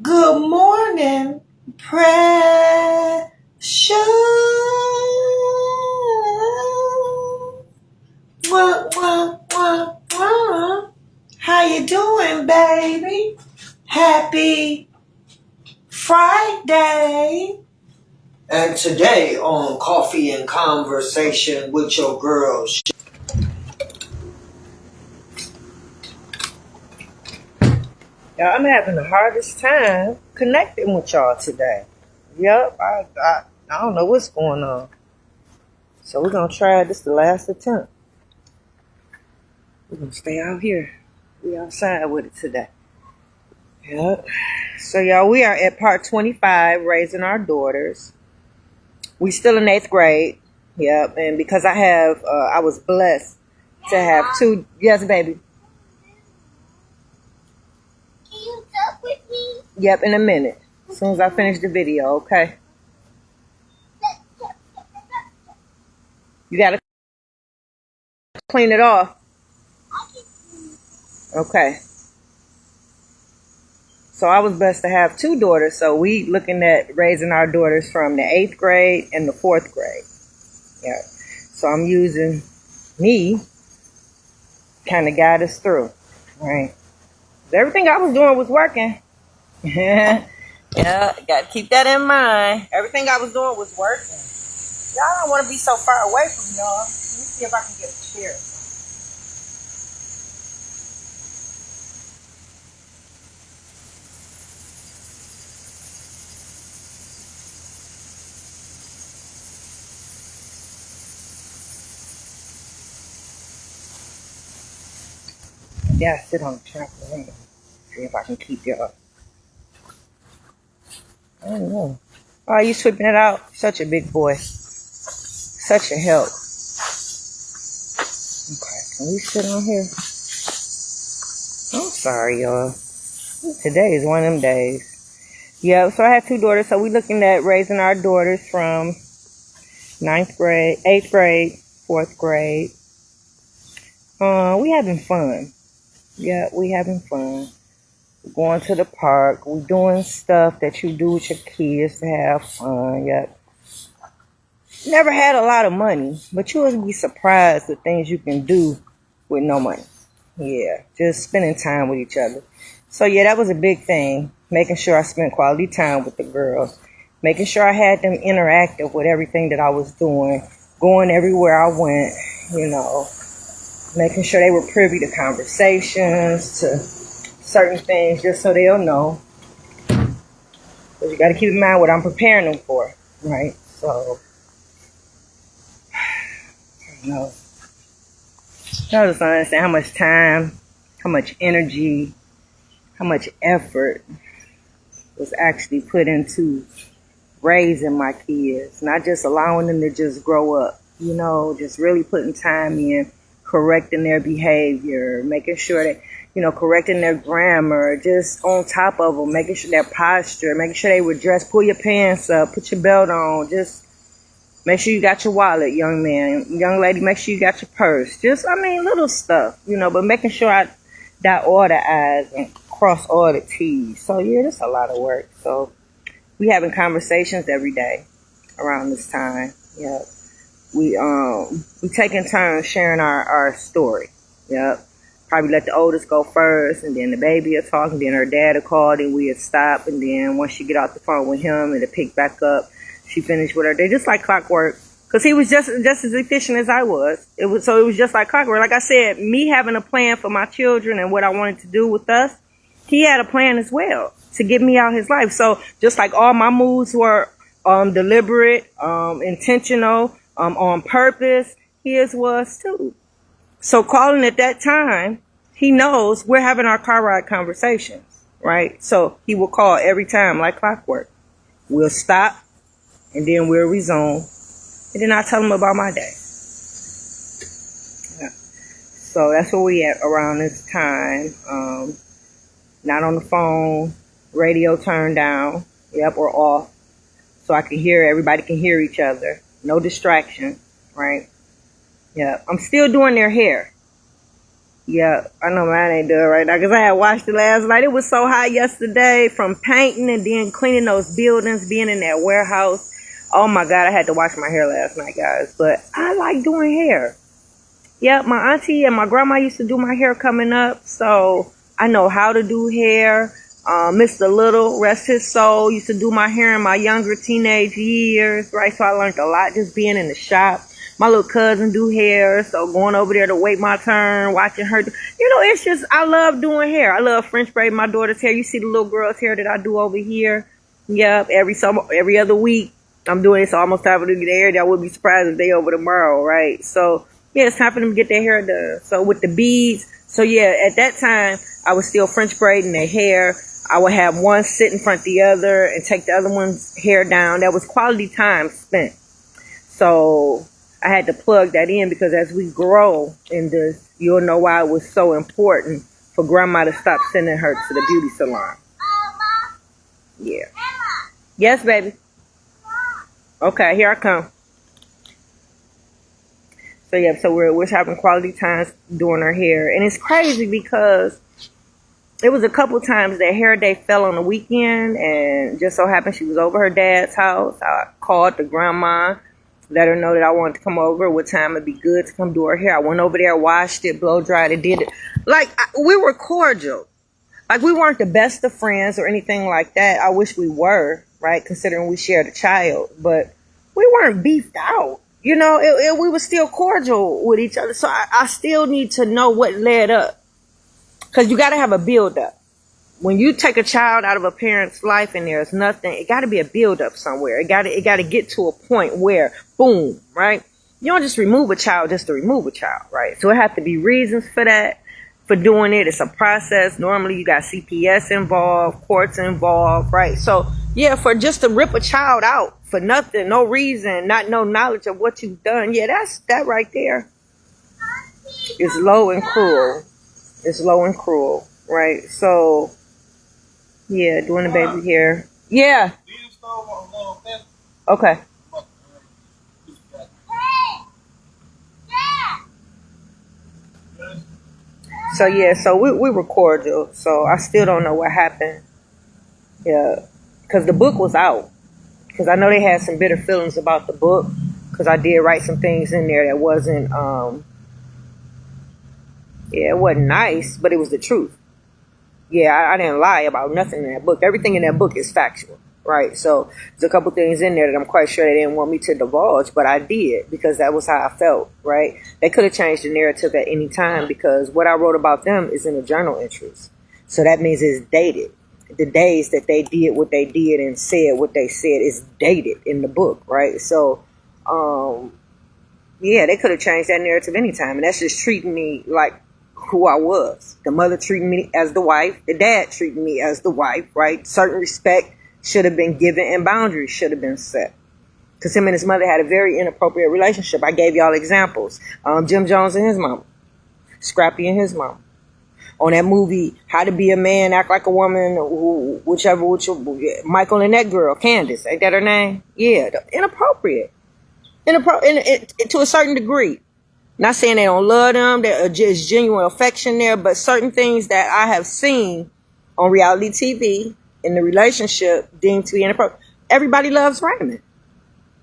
Good morning, precious. Wah, wah, wah, wah. How you doing, baby? Happy Friday. And today on Coffee and Conversation with your girls. Y'all, I'm having the hardest time connecting with y'all today. Yep, I don't know what's going on. So we're going to try this the last attempt. We're going to stay out here. We outside with it today. Yep. So, y'all, we are at part 25, raising our daughters. We still in 8th grade. Yep. And because I was blessed to have two. Yes, baby. Can you talk with me? Yep, in a minute. As soon as I finish the video, okay? You got to clean it off. Okay. So I was blessed to have two daughters. So we looking at raising our daughters from the 8th grade and the 4th grade. Yeah. So I'm using me kind of guide us through. Right. Everything I was doing was working. Yeah. Got to keep that in mind. Everything I was doing was working. Y'all don't want to be so far away from y'all. Let me see if I can get a chair. Yeah, sit on the trampoline. See if I can keep y'all. I don't know. Oh, you sweeping it out? Such a big boy. Such a help. Okay, can we sit on here? I'm sorry, y'all. Today is one of them days. Yeah, so I have two daughters. So we're looking at raising our daughters from 9th grade, 8th grade, 4th grade. We having fun. Yeah, we having fun. We're going to the park. We're doing stuff that you do with your kids to have fun. Yep. Never had a lot of money, but you will be surprised the things you can do with no money. Yeah, just spending time with each other. So yeah, that was a big thing. Making sure I spent quality time with the girls. Making sure I had them interactive with everything that I was doing. Going everywhere I went, you know. Making sure they were privy to conversations, to certain things, just so they'll know. But you got to keep in mind what I'm preparing them for, right? So, you know, I just understand how much time, how much energy, how much effort was actually put into raising my kids, not just allowing them to just grow up, you know, just really putting time in, correcting their behavior, making sure that, you know, correcting their grammar, just on top of them, making sure their posture, making sure they were dressed, pull your pants up, put your belt on, just make sure you got your wallet, young man, young lady, make sure you got your purse, just, I mean, little stuff, you know, but making sure I dot all the I's and cross all the T's. So yeah, that's a lot of work. So we having conversations every day around this time. Yep. We taking turns sharing our story. Yep. Probably let the oldest go first, and then the baby will talk, and then her dad will call, then we'll stop, and then once she get off the phone with him, it'll pick back up. She finished with her day, just like clockwork. Cause he was just as efficient as I was. It was just like clockwork. Like I said, me having a plan for my children and what I wanted to do with us, he had a plan as well to get me out his life. So just like all my moves were deliberate, intentional, on purpose, his was too. So calling at that time, he knows we're having our car ride conversations, right? So he will call every time like clockwork. We'll stop, and then we'll resume, and then I'll tell him about my day. Yeah. So that's where we at around this time. Not on the phone, radio turned down, yep, or off, so I can hear, everybody can hear each other. No distraction, right? Yeah, I'm still doing their hair. Yeah, I know mine ain't done right now because I had watched it last night. It was so hot yesterday from painting and then cleaning those buildings, being in that warehouse. Oh my God, I had to wash my hair last night, guys. But I like doing hair. Yeah, my auntie and my grandma used to do my hair coming up, so I know how to do hair. Mr. Little, rest his soul, used to do my hair in my younger teenage years, right? So I learned a lot just being in the shop. My little cousin do hair, so going over there to wait my turn, watching her do, it's just, I love doing hair. I love French braiding my daughter's hair. You see the little girl's hair that I do over here? Yep, every other week I'm doing it, so almost time for them to get their hair. I wouldn't be surprised if they over tomorrow, right? So yeah, it's time for them to get their hair done. So with the beads, so yeah, at that time I was still French braiding their hair. I would have one sit in front of the other and take the other one's hair down. That was quality time spent. So I had to plug that in because as we grow in this, you'll know why it was so important for grandma to stop sending her to the beauty salon. Yeah. Yes, baby. Okay, here I come. So yeah, so we're having quality times doing her hair. And it's crazy because it was a couple times that hair day fell on the weekend and just so happened she was over her dad's house. I called the grandma, let her know that I wanted to come over, what time it'd be good to come do her hair. I went over there, washed it, blow dried it, did it. Like, we were cordial. Like, we weren't the best of friends or anything like that. I wish we were, right, considering we shared a child. But we weren't beefed out. We were still cordial with each other. So I still need to know what led up. Because you got to have a build-up. When you take a child out of a parent's life and there's nothing, it got to be a build-up somewhere. It got to get to a point where, boom, right? You don't just remove a child just to remove a child, right? So it has to be reasons for that, for doing it. It's a process. Normally you got CPS involved, courts involved, right? So, yeah, for just to rip a child out for nothing, no reason, no knowledge of what you've done, yeah, that right there is low and cruel. It's low and cruel, right? So, yeah, doing the baby hair. Yeah. Okay. So, yeah, so we were cordial. So, I still don't know what happened. Yeah. Because the book was out. Because I know they had some bitter feelings about the book. Because I did write some things in there that wasn't, it wasn't nice, but it was the truth. Yeah, I didn't lie about nothing in that book. Everything in that book is factual, right? So there's a couple things in there that I'm quite sure they didn't want me to divulge, but I did because that was how I felt, right? They could have changed the narrative at any time because what I wrote about them is in the journal entries. So that means it's dated. The days that they did what they did and said what they said is dated in the book, right? So, yeah, they could have changed that narrative anytime, and that's just treating me like who I was. The mother treating me as the wife. The dad treating me as the wife, right? Certain respect should have been given and boundaries should have been set. Because him and his mother had a very inappropriate relationship. I gave y'all examples. Jim Jones and his mom. Scrappy and his mom. On that movie, How to Be a Man, Act Like a Woman, Michael and that girl, Candace. Ain't that her name? Yeah, inappropriate. To a certain degree. Not saying they don't love them, there's just genuine affection there, but certain things that I have seen on reality TV in the relationship deemed to be inappropriate. Everybody loves Raymond.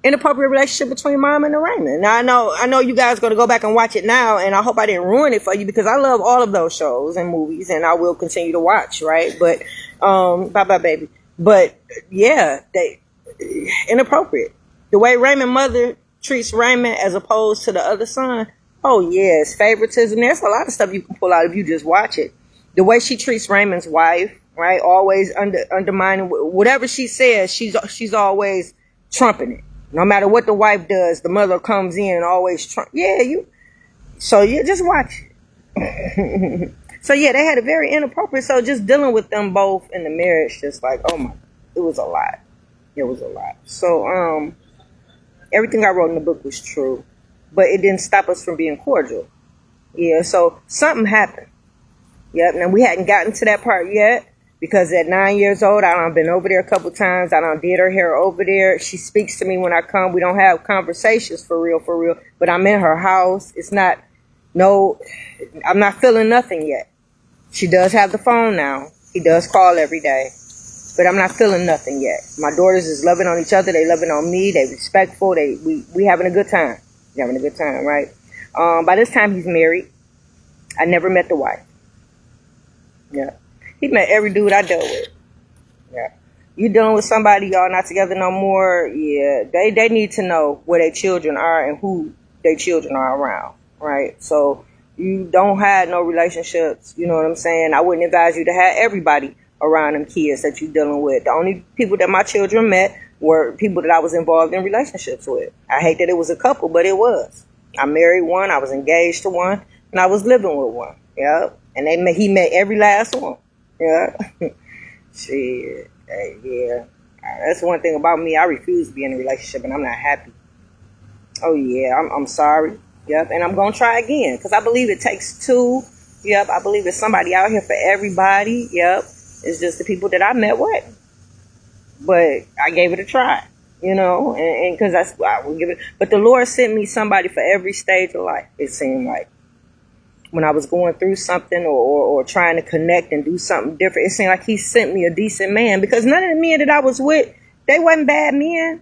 Inappropriate relationship between mom and the Raymond. Now I know you guys are going to go back and watch it now, and I hope I didn't ruin it for you because I love all of those shows and movies, and I will continue to watch, right? But bye baby. But yeah, they inappropriate. The way Raymond's mother treats Raymond as opposed to the other son. Oh, yes, favoritism. There's a lot of stuff you can pull out if you just watch it. The way she treats Raymond's wife, right? Always undermining whatever she says. She's always trumping it. No matter what the wife does, the mother comes in and always trump. Yeah, So yeah, just watch it. So yeah, they had a very inappropriate. So just dealing with them both in the marriage, just like, oh my, it was a lot. It was a lot. So everything I wrote in the book was true. But it didn't stop us from being cordial. Yeah, so something happened. Yep, now we hadn't gotten to that part yet. Because at 9 years old, I done been over there a couple times. I done did her hair over there. She speaks to me when I come. We don't have conversations for real. But I'm in her house. It's not No, I'm not feeling nothing yet. She does have the phone now. He does call every day. But I'm not feeling nothing yet. My daughters is loving on each other. They loving on me. They respectful. We having a good time. We having a good time, right? By this time, he's married. I never met the wife. Yeah. He met every dude I dealt with. Yeah. You dealing with somebody, y'all not together no more, yeah, they need to know where their children are and who their children are around, right? So you don't have no relationships, you know what I'm saying? I wouldn't advise you to have everybody around them kids that you're dealing with. The only people that my children met were people that I was involved in relationships with. I hate that it was a couple, but it was. I married one, I was engaged to one, and I was living with one, yeah. And he met every last one, yeah. Shit. Yeah, that's one thing about me. I refuse to be in a relationship, and I'm not happy. Oh yeah, I'm sorry. Yep, and I'm gonna try again because I believe it takes two. Yep, I believe there's somebody out here for everybody. Yep, it's just the people that I met with, but I gave it a try. You know, and because that's why I would give it. But the Lord sent me somebody for every stage of life. It seemed like. When I was going through something or trying to connect and do something different, it seemed like he sent me a decent man because none of the men that I was with, they wasn't bad men.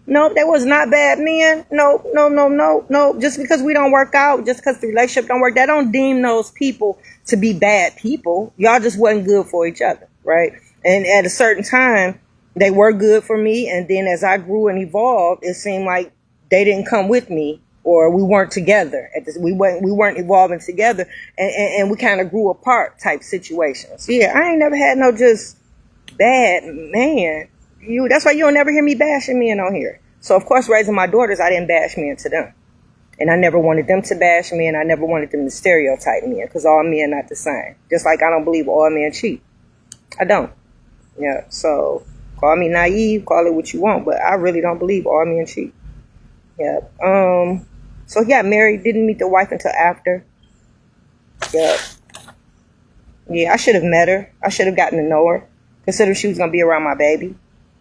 No, they was not bad men. No. Just because we don't work out, just because the relationship don't work, that don't deem those people to be bad people. Y'all just wasn't good for each other, right? And at a certain time, they were good for me. And then as I grew and evolved, it seemed like they didn't come with me. Or we weren't together. We weren't evolving together, and we kind of grew apart type situations. Yeah, I ain't never had no just bad man. That's why you don't never hear me bashing men on here. So of course, raising my daughters, I didn't bash men to them, and I never wanted them to bash me, and I never wanted them to stereotype men because all men not the same. Just like I don't believe all men cheat. I don't. Yeah. So call me naive, call it what you want, but I really don't believe all men cheat. Yeah. So he got married, didn't meet the wife until after. Yep. Yeah, I should have met her. I should have gotten to know her. Considered she was going to be around my baby.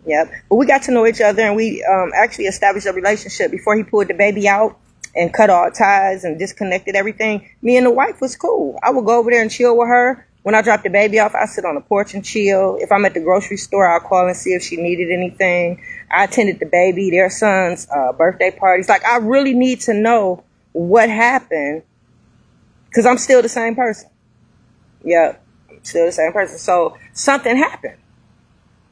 Yep. But we got to know each other and we actually established a relationship before he pulled the baby out and cut all ties and disconnected everything. Me and the wife was cool. I would go over there and chill with her. When I dropped the baby off, I sit on the porch and chill. If I'm at the grocery store, I'll call and see if she needed anything. I attended the baby, their son's birthday parties. Like, I really need to know what happened because I'm still the same person. Yep, I'm still the same person. So something happened.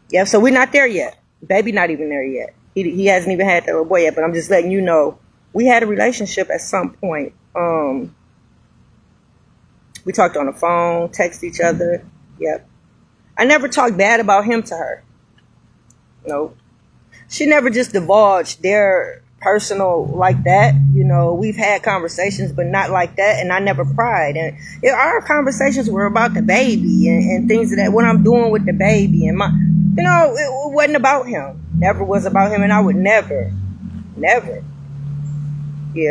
Yeah, so we're not there yet. Baby not even there yet. He hasn't even had that little boy yet, but I'm just letting you know we had a relationship at some point. We talked on the phone, text each other. Yep. I never talked bad about him to her. No. She never just divulged their personal like that. You know, we've had conversations, but not like that. And I never pried. And our conversations were about the baby and things of that, what I'm doing with the baby. And it wasn't about him. Never was about him. And I would never,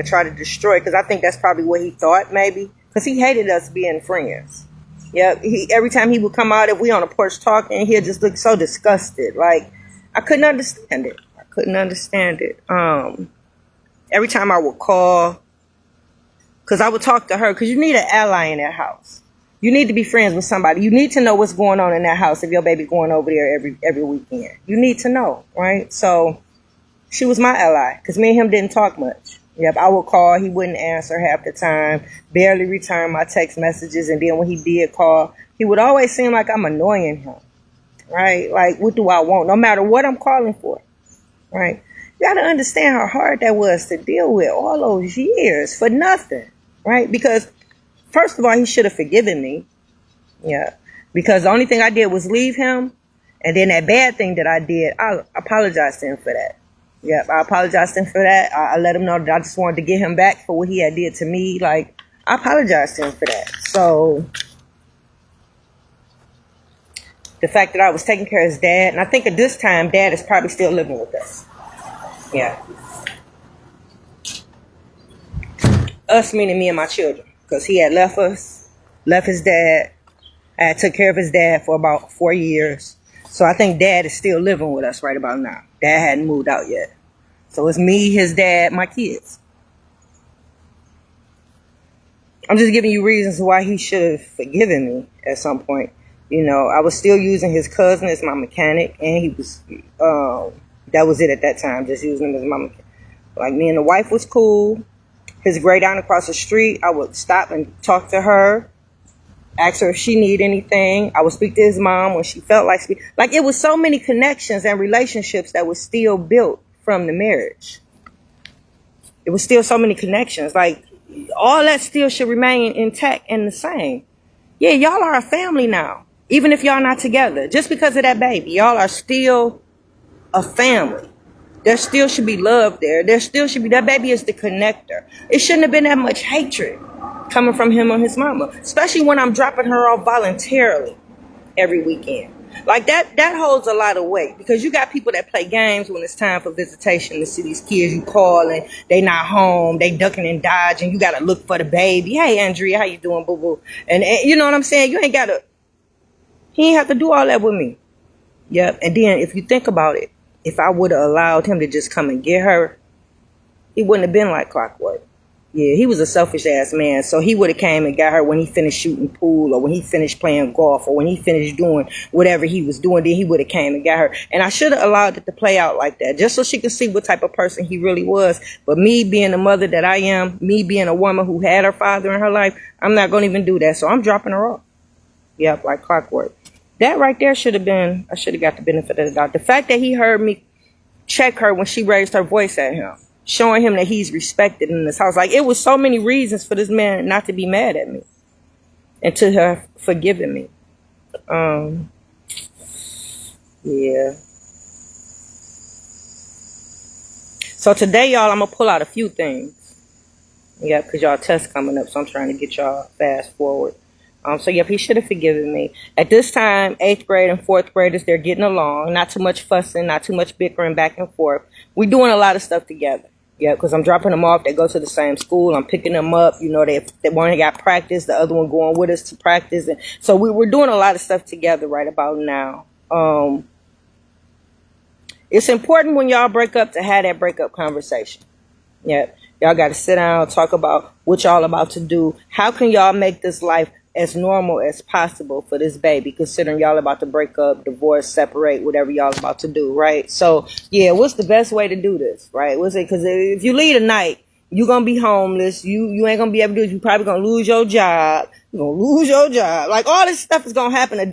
try to destroy it. Because I think that's probably what he thought, maybe. Because he hated us being friends. Yeah, every time he would come out, if we on the porch talking, he'd just look so disgusted. Like, I couldn't understand it. Every time I would call, because I would talk to her, because you need an ally in that house. You need to be friends with somebody. You need to know what's going on in that house if your baby's going over there every weekend. You need to know, right? So she was my ally, because me and him didn't talk much. Yep, I would call. He wouldn't answer half the time, barely return my text messages. And then when he did call, he would always seem like I'm annoying him, right? Like, what do I want? No matter what I'm calling for, right? You got to understand how hard that was to deal with all those years for nothing, right? Because, first of all, he should have forgiven me. Yeah, because the only thing I did was leave him. And then that bad thing that I did, I apologized to him for that. Yep, I apologized to him for that. I let him know that I just wanted to get him back for what he had did to me. Like, I apologized to him for that. So, the fact that I was taking care of his dad, and I think at this time, Dad is probably still living with us. Yeah. Us meaning me and my children. Because he had left us, left his dad. I had took care of his dad for about 4 years. So I think Dad is still living with us right about now. Dad hadn't moved out yet. So it's me, his dad, my kids. I'm just giving you reasons why he should have forgiven me at some point. You know, I was still using his cousin as my mechanic, and he was, that was it at that time, just using him as my mechanic. Like, me and the wife was cool. His great aunt across the street, I would stop and talk to her, ask her if she need anything. I would speak to his mom when she felt like speaking. Like, it was so many connections and relationships that was still built from the marriage. It was still so many connections. Like, all that still should remain intact and the same. Yeah, y'all are a family now. Even if y'all not together. Just because of that baby. Y'all are still a family. There still should be love there. There still should be. That baby is the connector. It shouldn't have been that much hatred coming from him or his mama. Especially when I'm dropping her off voluntarily every weekend. Like, that holds a lot of weight. Because you got people that play games when it's time for visitation to see these kids. You call and they not home. They ducking and dodging. You got to look for the baby. Hey, Andrea, how you doing, boo-boo? And you know what I'm saying? You ain't got to. He ain't have to do all that with me. Yep. And then if you think about it, if I would have allowed him to just come and get her, he wouldn't have been like clockwork. Yeah, he was a selfish ass man. So he would have came and got her when he finished shooting pool, or when he finished playing golf, or when he finished doing whatever he was doing. Then he would have came and got her. And I should have allowed it to play out like that, just so she could see what type of person he really was. But me being the mother that I am, me being a woman who had her father in her life, I'm not going to even do that. So I'm dropping her off. Yep, like clockwork. That right there should have been, I should have got the benefit of the doubt. The fact that he heard me check her when she raised her voice at him, showing him that he's respected in this house. Like, it was so many reasons for this man not to be mad at me and to have forgiven me. Yeah. So today, y'all, I'm going to pull out a few things. Yeah, because y'all test coming up, so I'm trying to get y'all fast forward. So, yep, he should have forgiven me. At this time, 8th grade and 4th graders, they're getting along. Not too much fussing, not too much bickering back and forth. We're doing a lot of stuff together. Yeah, because I'm dropping them off. They go to the same school. I'm picking them up. You know, they one got practice. The other one going with us to practice. And so we're doing a lot of stuff together right about now. It's important when y'all break up to have that breakup conversation. Yeah, y'all got to sit down, talk about what y'all about to do. How can y'all make this life as normal as possible for this baby, considering y'all about to break up, divorce, separate, whatever y'all about to do, right? So, yeah, what's the best way to do this, right? What's it? Because if you leave tonight, you're going to be homeless. You ain't going to be able to do it. You're probably going to lose your job. You're going to lose your job. Like, all this stuff is going to happen. A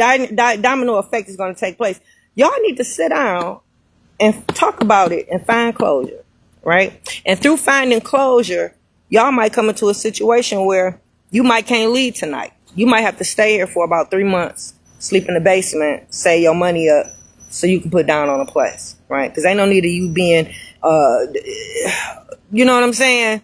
domino effect is going to take place. Y'all need to sit down and talk about it and find closure, right? And through finding closure, y'all might come into a situation where you might can't leave tonight. You might have to stay here for about 3 months, sleep in the basement, save your money up so you can put down on a place, right? Because ain't no need of you being, you know what I'm saying?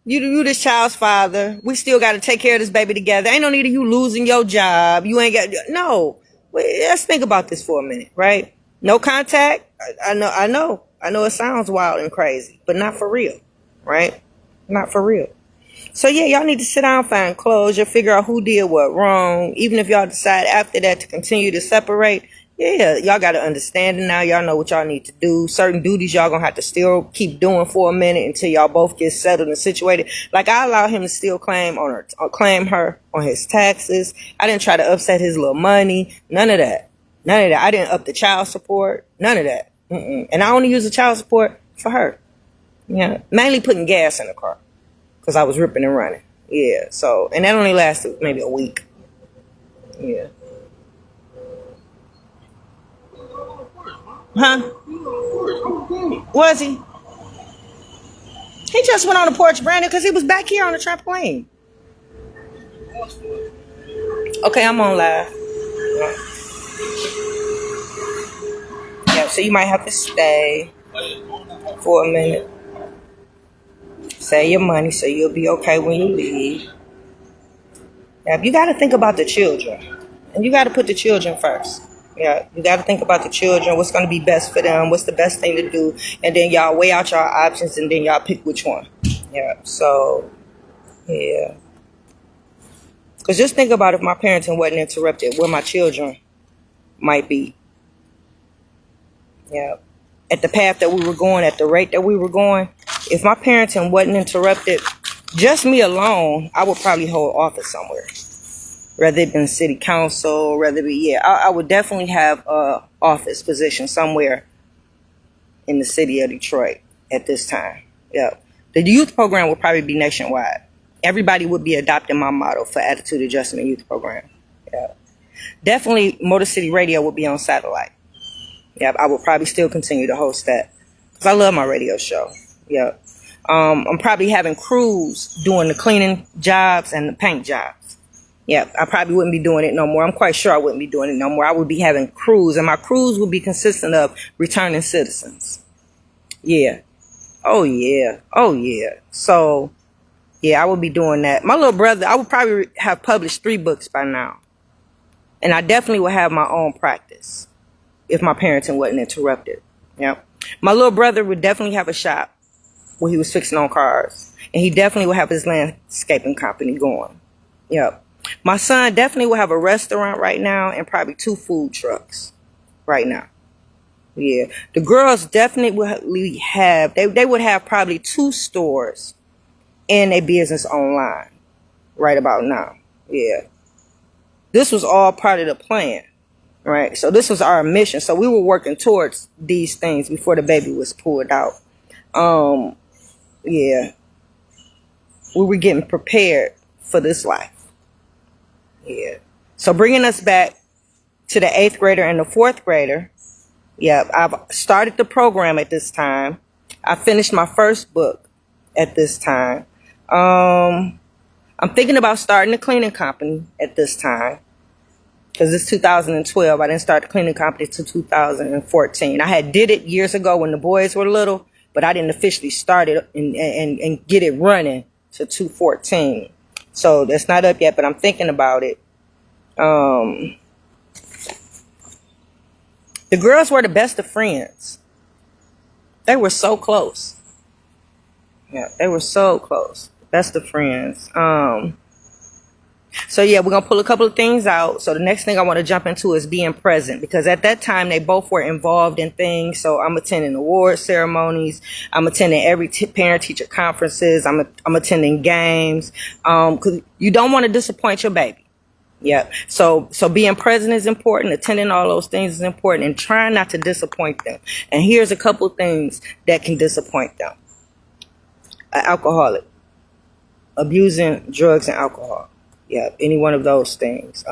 You this child's father. We still got to take care of this baby together. Ain't no need of you losing your job. You ain't got, no. Let's think about this for a minute, right? No contact. I know it sounds wild and crazy, but not for real, right? Not for real. So, yeah, y'all need to sit down, find closure, figure out who did what wrong. Even if y'all decide after that to continue to separate, yeah, y'all got to understand it now. Y'all know what y'all need to do. Certain duties y'all going to have to still keep doing for a minute until y'all both get settled and situated. Like, I allow him to still claim her on his taxes. I didn't try to upset his little money. None of that. I didn't up the child support. None of that. And I only use the child support for her. Yeah, mainly putting gas in the car. Because I was ripping and running. Yeah, so, and that only lasted maybe a week. Yeah. Huh? Was he? He just went on the porch, Brandon, because he was back here on the trampoline. Okay, I'm on live. Yeah, so you might have to stay for a minute. Save your money so you'll be okay when you leave. Yeah, you got to think about the children. And you got to put the children first. Yeah, you got to think about the children, what's going to be best for them, what's the best thing to do. And then y'all weigh out your options and then y'all pick which one. Yeah, so, yeah. Because just think about if my parenting wasn't interrupted, where my children might be. Yeah. At the path that we were going, at the rate that we were going, if my parenting wasn't interrupted, just me alone, I would probably hold office somewhere. Whether it be city council, whether it be, I would definitely have a office position somewhere in the city of Detroit at this time. Yeah. The youth program would probably be nationwide. Everybody would be adopting my motto for Attitude Adjustment Youth Program. Yeah. Definitely Motor City Radio would be on satellite. Yeah, I would probably still continue to host that because I love my radio show. Yeah. I'm probably having crews doing the cleaning jobs and the paint jobs. Yeah, I probably wouldn't be doing it no more. I'm quite sure I wouldn't be doing it no more. I would be having crews, and my crews would be consistent of returning citizens. Yeah. Oh, yeah. Oh, yeah. So, yeah, I would be doing that. My little brother, I would probably have published 3 books by now. And I definitely would have my own practice if my parenting wasn't interrupted. Yeah. My little brother would definitely have a shop where he was fixing on cars. And he definitely would have his landscaping company going. Yep. My son definitely would have a restaurant right now and probably 2 food trucks right now. Yeah. The girls definitely would have, they would have probably 2 stores and a business online right about now. Yeah. This was all part of the plan, right? So this was our mission. So we were working towards these things before the baby was pulled out. Yeah. We were getting prepared for this life. Yeah. So bringing us back to the 8th grader and the 4th grader. Yeah, I've started the program at this time. I finished my first book at this time. I'm thinking about starting a cleaning company at this time. Because it's 2012. I didn't start the cleaning company until 2014. I had did it years ago when the boys were little, but I didn't officially start it and get it running to 2014. So that's not up yet, but I'm thinking about it. The girls were the best of friends. They were so close. Yeah, they were so close. Best of friends. So yeah, we're going to pull a couple of things out. So the next thing I want to jump into is being present, because at that time they both were involved in things. So I'm attending award ceremonies. I'm attending every parent teacher conferences. I'm attending games. 'Cause you don't want to disappoint your baby. Yeah. So being present is important. Attending all those things is important, and trying not to disappoint them. And here's a couple things that can disappoint them. An alcoholic, abusing drugs and alcohol. Yeah, any one of those things.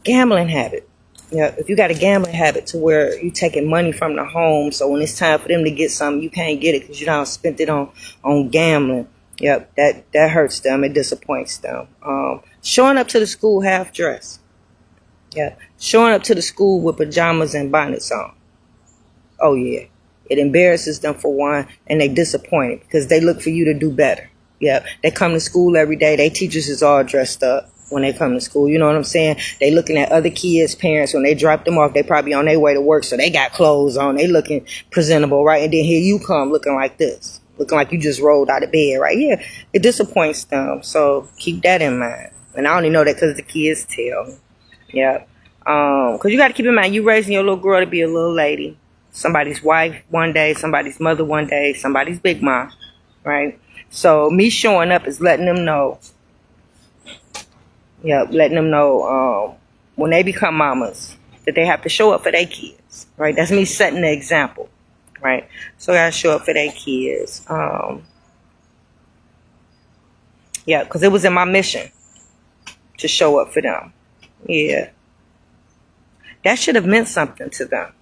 Gambling habit. Yeah, if you got a gambling habit to where you taking money from the home, so when it's time for them to get something, you can't get it because you don't spent it on gambling. Yep, that hurts them. It disappoints them. Showing up to the school half dressed. Yeah, showing up to the school with pajamas and bonnets on. Oh yeah, it embarrasses them for one, and they disappointed because they look for you to do better. Yeah, they come to school every day. They teachers is all dressed up when they come to school. You know what I'm saying? They looking at other kids' parents when they drop them off. They probably on their way to work, so they got clothes on. They looking presentable, right? And then here you come looking like this, looking like you just rolled out of bed, right? Yeah, it disappoints them. So keep that in mind. And I only know that because the kids tell me. Yeah, because you got to keep in mind, you raising your little girl to be a little lady, somebody's wife one day, somebody's mother one day, somebody's big mom, right? So me showing up is letting them know, letting them know when they become mamas that they have to show up for their kids, right? That's me setting the example, right? So I gotta show up for their kids. Yeah, because it was in my mission to show up for them. Yeah, that should have meant something to them.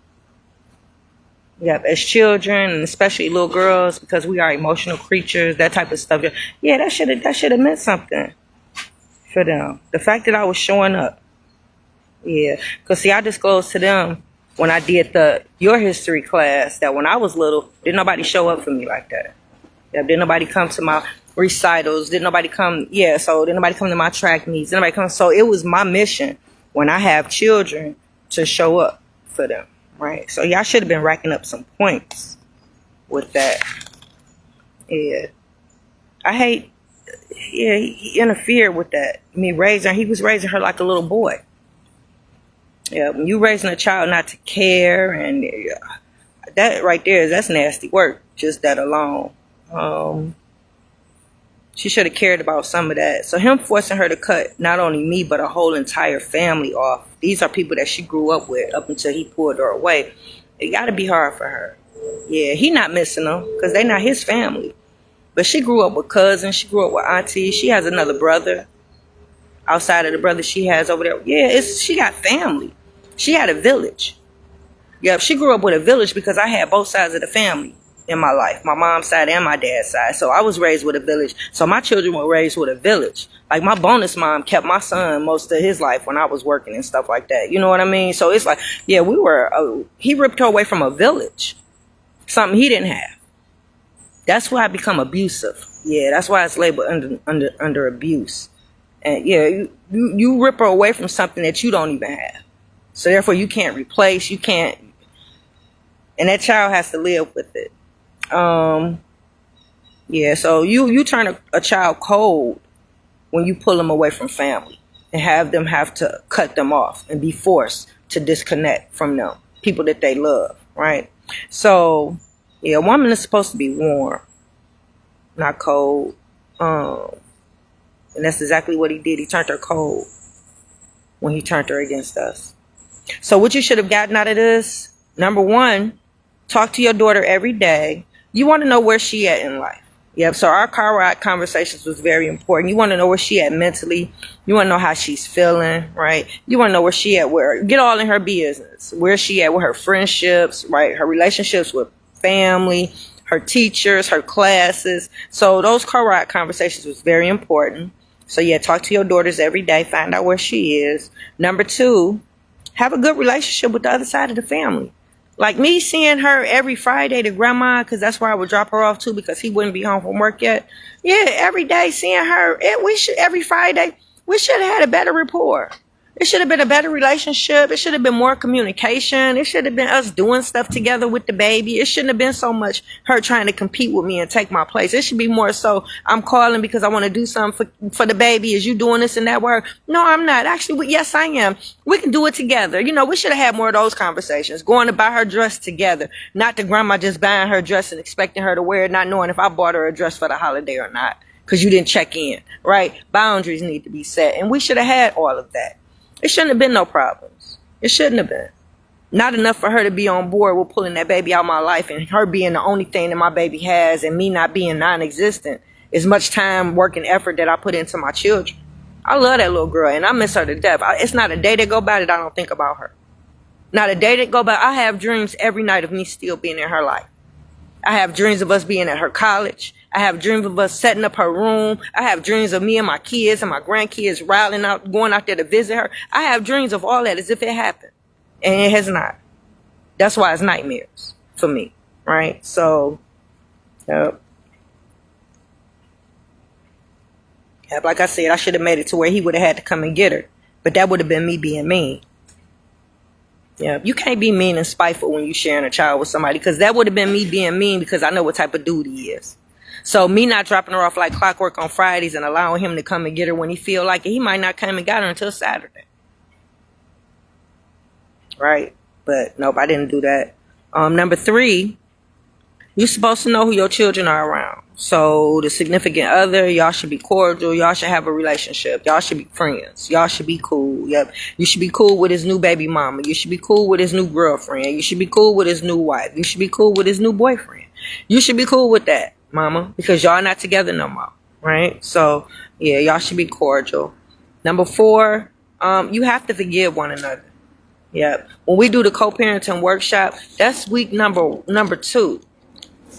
Yeah, as children, and especially little girls, because we are emotional creatures, that type of stuff. Yeah, that should have meant something for them. The fact that I was showing up. Yeah, because see, I disclosed to them when I did your history class that when I was little, didn't nobody show up for me like that. Yeah, didn't nobody come to my recitals. Didn't nobody come. Yeah, so didn't nobody come to my track meets. Didn't nobody come. So it was my mission when I have children to show up for them. Right, so y'all should have been racking up some points with that. Yeah, I hate. Yeah, he interfered with that. Me raising her, he was raising her like a little boy. Yeah, when you raising a child not to care, and that right there, that's nasty work. Just that alone. She should have cared about some of that. So him forcing her to cut not only me, but a whole entire family off. These are people that she grew up with up until he pulled her away. It got to be hard for her. Yeah, he not missing them because they not his family. But she grew up with cousins. She grew up with aunties. She has another brother outside of the brother she has over there. Yeah, she got family. She had a village. Yep, she grew up with a village because I had both sides of the family in my life, my mom's side and my dad's side. So I was raised with a village. So my children were raised with a village. Like my bonus mom kept my son most of his life when I was working and stuff like that. You know what I mean? So it's like, yeah, he ripped her away from a village, something he didn't have. That's why I become abusive. Yeah, that's why it's labeled under abuse. And yeah, you rip her away from something that you don't even have. So therefore you can't replace, you can't, and that child has to live with it. Yeah, so you turn a child cold when you pull them away from family and have them have to cut them off and be forced to disconnect from them, people that they love, right? So, yeah, a woman is supposed to be warm, not cold. And that's exactly what he did. He turned her cold when he turned her against us. So what you should have gotten out of this, number one, talk to your daughter every day. You want to know where she at in life. Yep. So our car ride conversations was very important. You want to know where she at mentally. You want to know how she's feeling, right? You want to know where she at, get all in her business. Where she at with her friendships, right? Her relationships with family, her teachers, her classes. So those car ride conversations was very important. So yeah, talk to your daughters every day. Find out where she is. Number two, have a good relationship with the other side of the family. Like me seeing her every Friday to grandma, because that's where I would drop her off to because he wouldn't be home from work yet. Yeah, every day seeing her, every Friday, we should have had a better rapport. It should have been a better relationship. It should have been more communication. It should have been us doing stuff together with the baby. It shouldn't have been so much her trying to compete with me and take my place. It should be more so I'm calling because I want to do something for the baby. Is you doing this and that work? No, I'm not. Actually, yes, I am. We can do it together. You know, we should have had more of those conversations. Going to buy her dress together. Not the grandma just buying her dress and expecting her to wear it, not knowing if I bought her a dress for the holiday or not. Because you didn't check in, right? Boundaries need to be set. And we should have had all of that. It shouldn't have been no problems. It shouldn't have been. Not enough for her to be on board with pulling that baby out of my life and her being the only thing that my baby has and me not being non-existent. As much time, work, and effort that I put into my children. I love that little girl and I miss her to death. It's not a day that go by that I don't think about her. Not a day that go by. I have dreams every night of me still being in her life. I have dreams of us being at her college. I have dreams of us setting up her room. I have dreams of me and my kids and my grandkids riling out, going out there to visit her. I have dreams of all that as if it happened. And it has not. That's why it's nightmares for me, right? So, like I said, I should have made it to where he would have had to come and get her. But that would have been me being mean. Yeah, you can't be mean and spiteful when you're sharing a child with somebody because that would have been me being mean because I know what type of dude he is. So me not dropping her off like clockwork on Fridays and allowing him to come and get her when he feel like it, he might not come and get her until Saturday. Right? But nope, I didn't do that. Number three, you're supposed to know who your children are around. So the significant other, y'all should be cordial. Y'all should have a relationship. Y'all should be friends. Y'all should be cool. Yep. You should be cool with his new baby mama. You should be cool with his new girlfriend. You should be cool with his new wife. You should be cool with his new boyfriend. You should be cool with that, mama, because y'all not together no more. Right? So, yeah, y'all should be cordial. Number four, you have to forgive one another. Yep. When we do the co-parenting workshop, that's week number 2.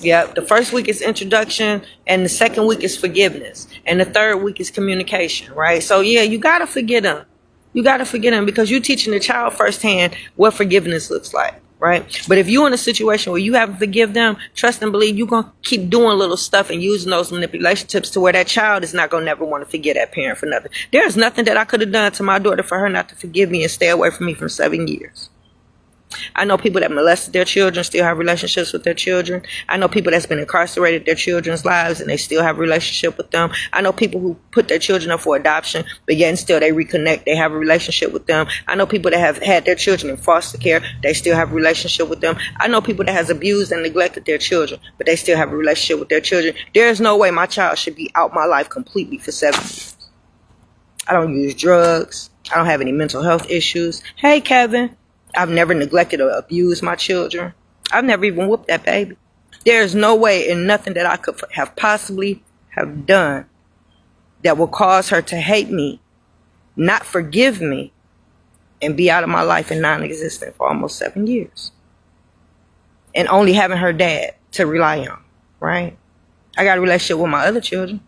Yep. The first week is introduction and the second week is forgiveness. And the third week is communication, right? So yeah, you got to forgive them. You got to forgive them because you're teaching the child firsthand what forgiveness looks like, right? But if you're in a situation where you haven't forgive them, trust and believe you're going to keep doing little stuff and using those manipulation tips to where that child is not going to never want to forget that parent for nothing. There's nothing that I could have done to my daughter for her not to forgive me and stay away from me for 7 years. I know people that molested their children still have relationships with their children. I know people that's been incarcerated their children's lives and they still have a relationship with them. I know people who put their children up for adoption, but yet and still they reconnect. They have a relationship with them. I know people that have had their children in foster care. They still have a relationship with them. I know people that has abused and neglected their children, but they still have a relationship with their children. There is no way my child should be out my life completely for 7 years. I don't use drugs. I don't have any mental health issues. Hey, Kevin. I've never neglected or abused my children. I've never even whooped that baby. There's no way and nothing that I could have possibly have done that will cause her to hate me, not forgive me, and be out of my life and non-existent for almost 7 years. And only having her dad to rely on, right? I got a relationship with my other children.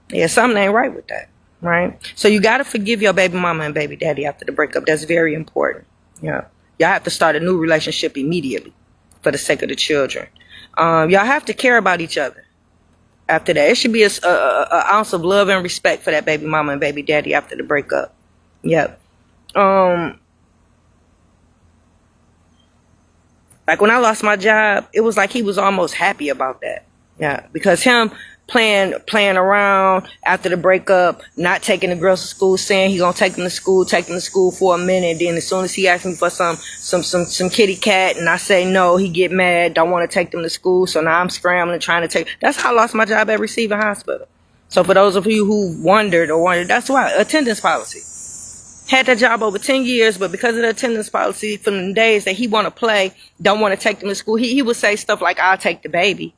Yeah, something ain't right with that. Right? So you got to forgive your baby mama and baby daddy after the breakup. That's very important. Yeah. Y'all have to start a new relationship immediately for the sake of the children. Y'all have to care about each other after that. It should be a ounce of love and respect for that baby mama and baby daddy after the breakup. Yep. Like when I lost my job, it was like he was almost happy about that. Yeah. Because him playing around after the breakup, not taking the girls to school, saying he gonna take them to school for a minute. Then as soon as he asks me for some kitty cat and I say no, he get mad, don't want to take them to school. So now I'm scrambling, trying to take. That's how I lost my job at Receiving Hospital. So for those of you who wondered, that's why attendance policy. Had that job over 10 years, but because of the attendance policy, from the days that he want to play, don't want to take them to school, he would say stuff like, I'll take the baby.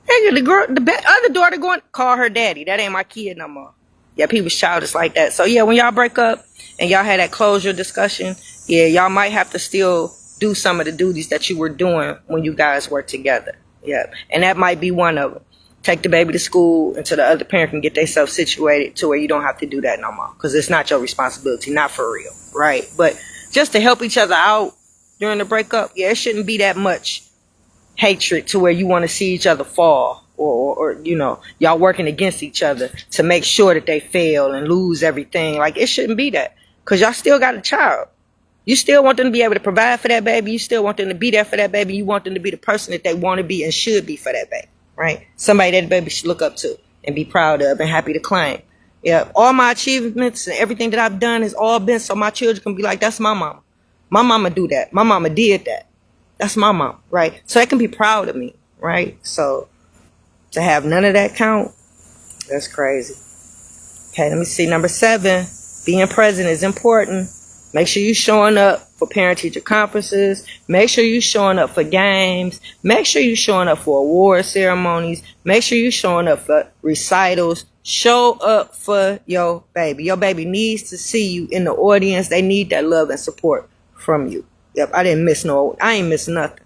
Hey, the other daughter going, call her daddy. That ain't my kid no more. Yeah, people childish like that. So yeah, when y'all break up and y'all had that closure discussion, yeah, y'all might have to still do some of the duties that you were doing when you guys were together. Yeah, and that might be one of them. Take the baby to school until the other parent can get themselves situated to where you don't have to do that no more. Because it's not your responsibility, not for real, right? But just to help each other out during the breakup, yeah, it shouldn't be that much hatred to where you want to see each other fall or you know, y'all working against each other to make sure that they fail and lose everything. Like, it shouldn't be that, because y'all still got a child. You still want them to be able to provide for that baby. You still want them to be there for that baby. You want them to be the person that they want to be and should be for that baby, right? Somebody that the baby should look up to and be proud of and happy to claim. Yeah, all my achievements and everything that I've done has all been so my children can be like, that's my mama. My mama do that. My mama did that. That's my mom, right? So they can be proud of me, right? So to have none of that count, that's crazy. Okay, let me see. Number 7, being present is important. Make sure you're showing up for parent-teacher conferences. Make sure you're showing up for games. Make sure you're showing up for award ceremonies. Make sure you're showing up for recitals. Show up for your baby. Your baby needs to see you in the audience. They need that love and support from you. Yep, I ain't miss nothing.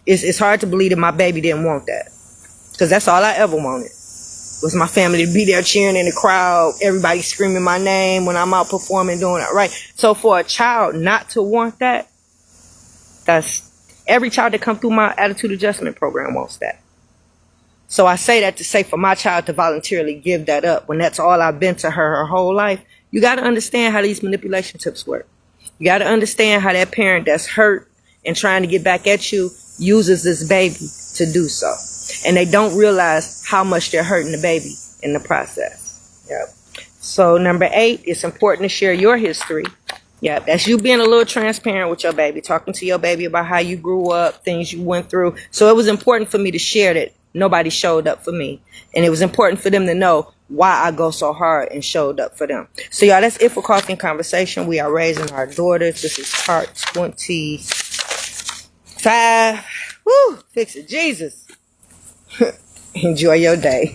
It's hard to believe that my baby didn't want that. Because that's all I ever wanted. Was my family to be there cheering in the crowd. Everybody screaming my name when I'm out performing, doing it right. So for a child not to want that, that's every child that come through my attitude adjustment program wants that. So I say that to say for my child to voluntarily give that up when that's all I've been to her whole life. You got to understand how these manipulation tips work. You got to understand how that parent that's hurt and trying to get back at you uses this baby to do so. And they don't realize how much they're hurting the baby in the process. Yep. So number 8, it's important to share your history. Yeah, that's you being a little transparent with your baby, talking to your baby about how you grew up, things you went through. So it was important for me to share that nobody showed up for me. And it was important for them to know why I go so hard and showed up for them. So y'all, that's it for Coffee and Conversation. We are raising our daughters. This is part 25. Woo, fix it, Jesus. Enjoy your day.